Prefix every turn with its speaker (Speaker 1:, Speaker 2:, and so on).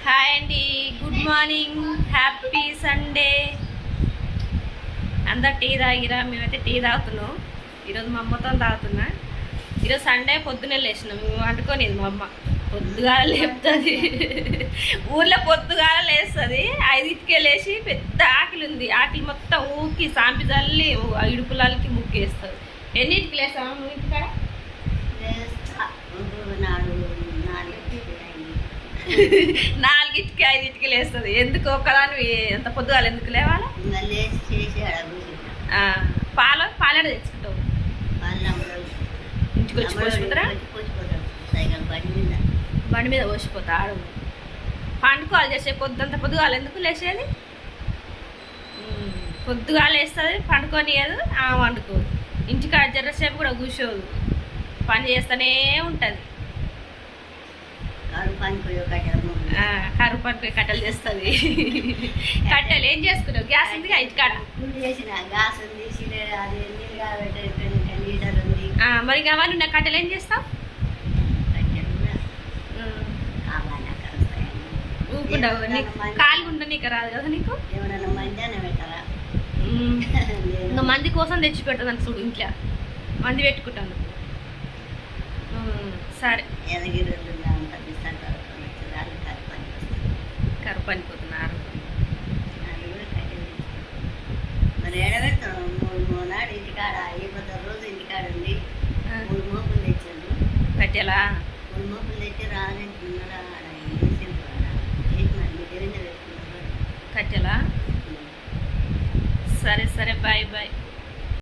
Speaker 1: Hi అండి, good morning, happy Sunday. అందరు tea తాగిరా? మేమైతే టీ తాగుతున్నాం. ఈరోజు మా అమ్మతో తాగుతున్నా. ఈరోజు సండే పొద్దున్నే లేచినాం. మేము వండుకోలేదు. మా అమ్మ పొద్దుగాల లేపుతుంది. ఊర్లో పొద్దుగాల లేస్తుంది. 5కే లేచి పెద్ద ఆకిలి ఉంది. ఆకిలి మొత్తం ఊకి సాంపి చల్లి ఇడుపులకి ముగ్గేస్తుంది. ఎన్నింటికి లేస్తాము నువ్వు ఇంటికాడ? 4కి 5కి లేస్తుంది. ఎందుకు ఒక్కదాన్ని ఎంత పొద్దుగాల ఎందుకు లేవాలి? పాలడ తెచ్చుకుంటావు? ఇంటికి వచ్చి పోసిపోతారా? బండి మీద పోసిపోతా. ఆడు పండుకోవాలి చేసే పొద్దుంత పొద్దుగాల ఎందుకు లేచేది? పొద్దుగాల వేస్తుంది, పండుకోనియదు. వండుకోదు. ఇంటికాడ జర్రసేపు కూడా కూర్చోదు, పని చేస్తూనే ఉంటుంది. కరువు పనికి కట్టెలు చేస్తుంది. కట్టెలు ఏం చేసుకున్నావు? గ్యాస్ ఉంది ఇంటికాడ? మరి అవన్నీ ఉన్న కట్టెలు ఏం చేస్తావు? ఊకుంటావు. ఖాళీగా ఉంటే నీకు రాదు కదా. నీకు ఇంకా మంది కోసం తెచ్చి పెడతాను చూడు. ఇంట్లో మంది పెట్టుకుంటాను. సరే, కరువు పనిపోతున్నారు.
Speaker 2: మరి ఏడబెడతాం 3 నాడు ఇంటికాడ అయిపోతారు. రోజు ఇంటికాడ ఉండి 3 మోపులు తెచ్చాను.
Speaker 1: కట్టెలా?
Speaker 2: 3 మోపులు తెచ్చి రాజేసుకున్నాడు.
Speaker 1: కట్టెలా? సరే సరే, బాయ్ బాయ్.